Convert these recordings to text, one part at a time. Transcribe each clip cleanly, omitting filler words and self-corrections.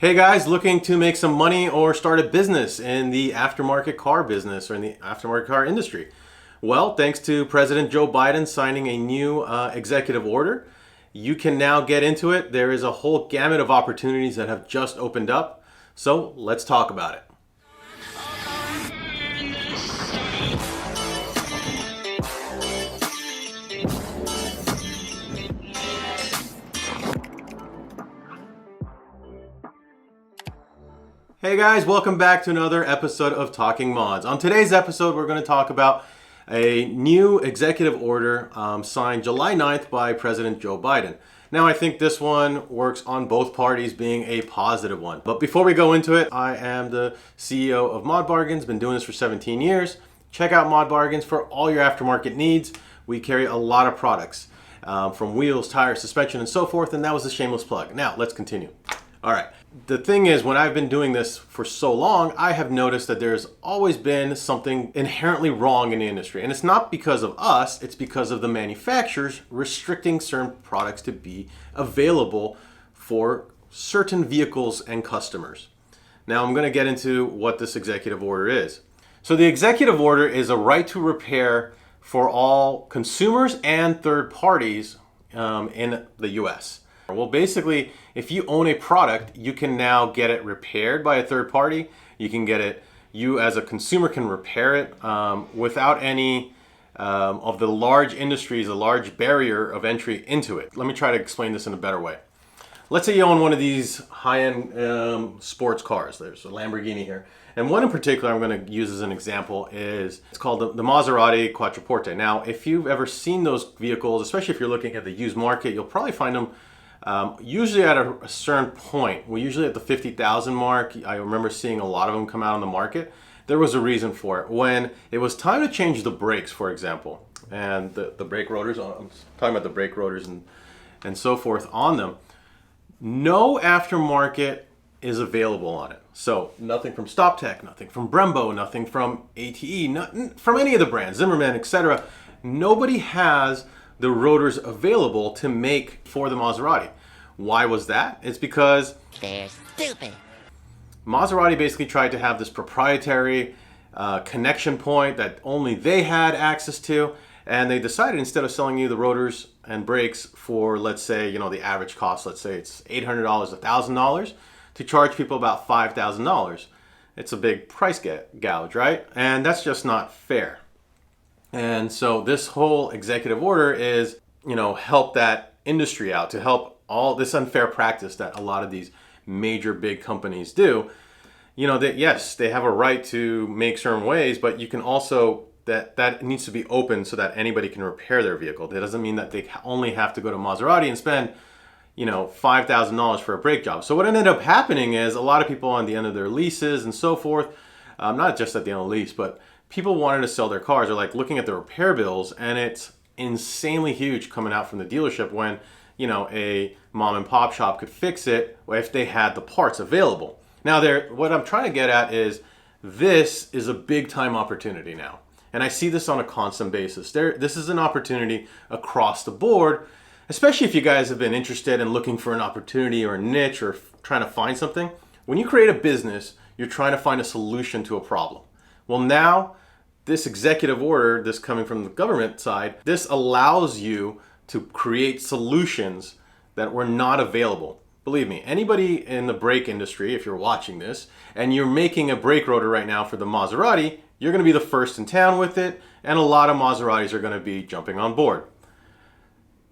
Hey guys, looking to make some money or start a business in the aftermarket car business or in the aftermarket car industry? Well, thanks to President Joe Biden signing a new executive order, you can now get into it. There is a whole gamut of opportunities that have just opened up. So let's talk about it. Hey guys, welcome back to another episode of Talking Mods. On today's episode, we're going to talk about a new executive order signed July 9th by President Joe Biden. Now, I think this one works on both parties being a positive one. But before we go into it, I am the CEO of Mod Bargains, been doing this for 17 years. Check out Mod Bargains for all your aftermarket needs. We carry a lot of products from wheels, tires, suspension, and so forth, and that was a shameless plug. Now, let's continue. All right. The thing is, when I've been doing this for so long, I have noticed that there's always been something inherently wrong in the industry. And it's not because of us, it's because of the manufacturers restricting certain products to be available for certain vehicles and customers. Now, I'm going to get into what this executive order is. So the executive order is a right to repair for all consumers and third parties in the US. Well, basically, if you own a product, you can now get it repaired by a third party. You can get it, you as a consumer can repair it without any of the large industries, a large barrier of entry into it. Let me try to explain this in a better way. Let's say you own one of these high-end sports cars. There's a Lamborghini here. And one in particular I'm going to use as an example is, it's called the Maserati Quattroporte. Now, if you've ever seen those vehicles, especially if you're looking at the used market, you'll probably find them usually at a certain point. We're usually at the 50,000 mark. I remember seeing a lot of them come out on the market. There was a reason for it. When it was time to change the brakes, for example, and the brake rotors, I'm talking about the brake rotors and so forth on them, no aftermarket is available on it. So nothing from StopTech, nothing from Brembo, nothing from ATE, nothing from any of the brands, Zimmerman, etc. Nobody has the rotors available to make for the Maserati. Why was that? It's because they're stupid. Maserati basically tried to have this proprietary connection point that only they had access to, and they decided instead of selling you the rotors and brakes for, let's say, the average cost, let's say it's $800, $1,000, to charge people about $5,000. It's a big price gouge, right? And that's just not fair. And so this whole executive order is, help that industry out, to help all this unfair practice that a lot of these major big companies do. That yes, they have a right to make certain ways, but you can also, that needs to be open so that anybody can repair their vehicle. That doesn't mean that they only have to go to Maserati and spend, $5,000 for a brake job. So what ended up happening is a lot of people on the end of their leases and so forth, not just at the end of the lease, but people wanted to sell their cars. They're like looking at the repair bills, and it's insanely huge coming out from the dealership when, a mom and pop shop could fix it if they had the parts available. Now, what I'm trying to get at is this is a big time opportunity now. And I see this on a constant basis. This is an opportunity across the board, especially if you guys have been interested in looking for an opportunity or a niche or trying to find something. When you create a business, you're trying to find a solution to a problem. Well, now, this executive order, this coming from the government side, this allows you to create solutions that were not available. Believe me, anybody in the brake industry, if you're watching this, and you're making a brake rotor right now for the Maserati, you're going to be the first in town with it, and a lot of Maseratis are going to be jumping on board.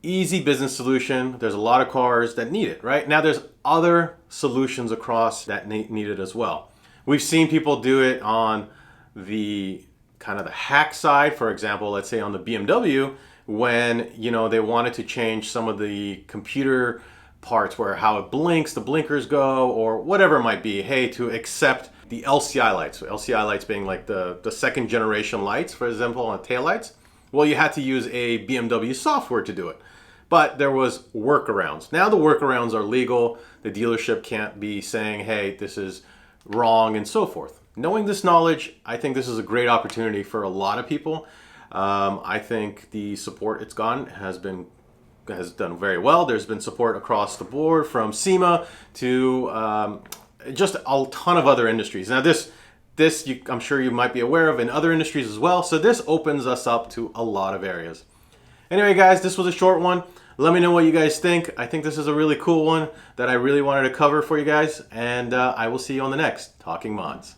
Easy business solution. There's a lot of cars that need it, right? Now, there's other solutions across that need it as well. We've seen people do it on the kind of the hack side, for example, let's say on the BMW, when they wanted to change some of the computer parts where how it blinks, the blinkers go, or whatever it might be, to accept the LCI lights. So LCI lights being like the second generation lights, for example, on tail lights. Well, you had to use a BMW software to do it. But there was workarounds. Now the workarounds are legal. The dealership can't be saying, hey, this is wrong and so forth. Knowing this knowledge, I think this is a great opportunity for a lot of people. I think the support it's gotten has done very well. There's been support across the board from SEMA to just a ton of other industries. Now I'm sure you might be aware of in other industries as well. So this opens us up to a lot of areas. Anyway, guys, this was a short one. Let me know what you guys think. I think this is a really cool one that I really wanted to cover for you guys. And I will see you on the next Talking Mods.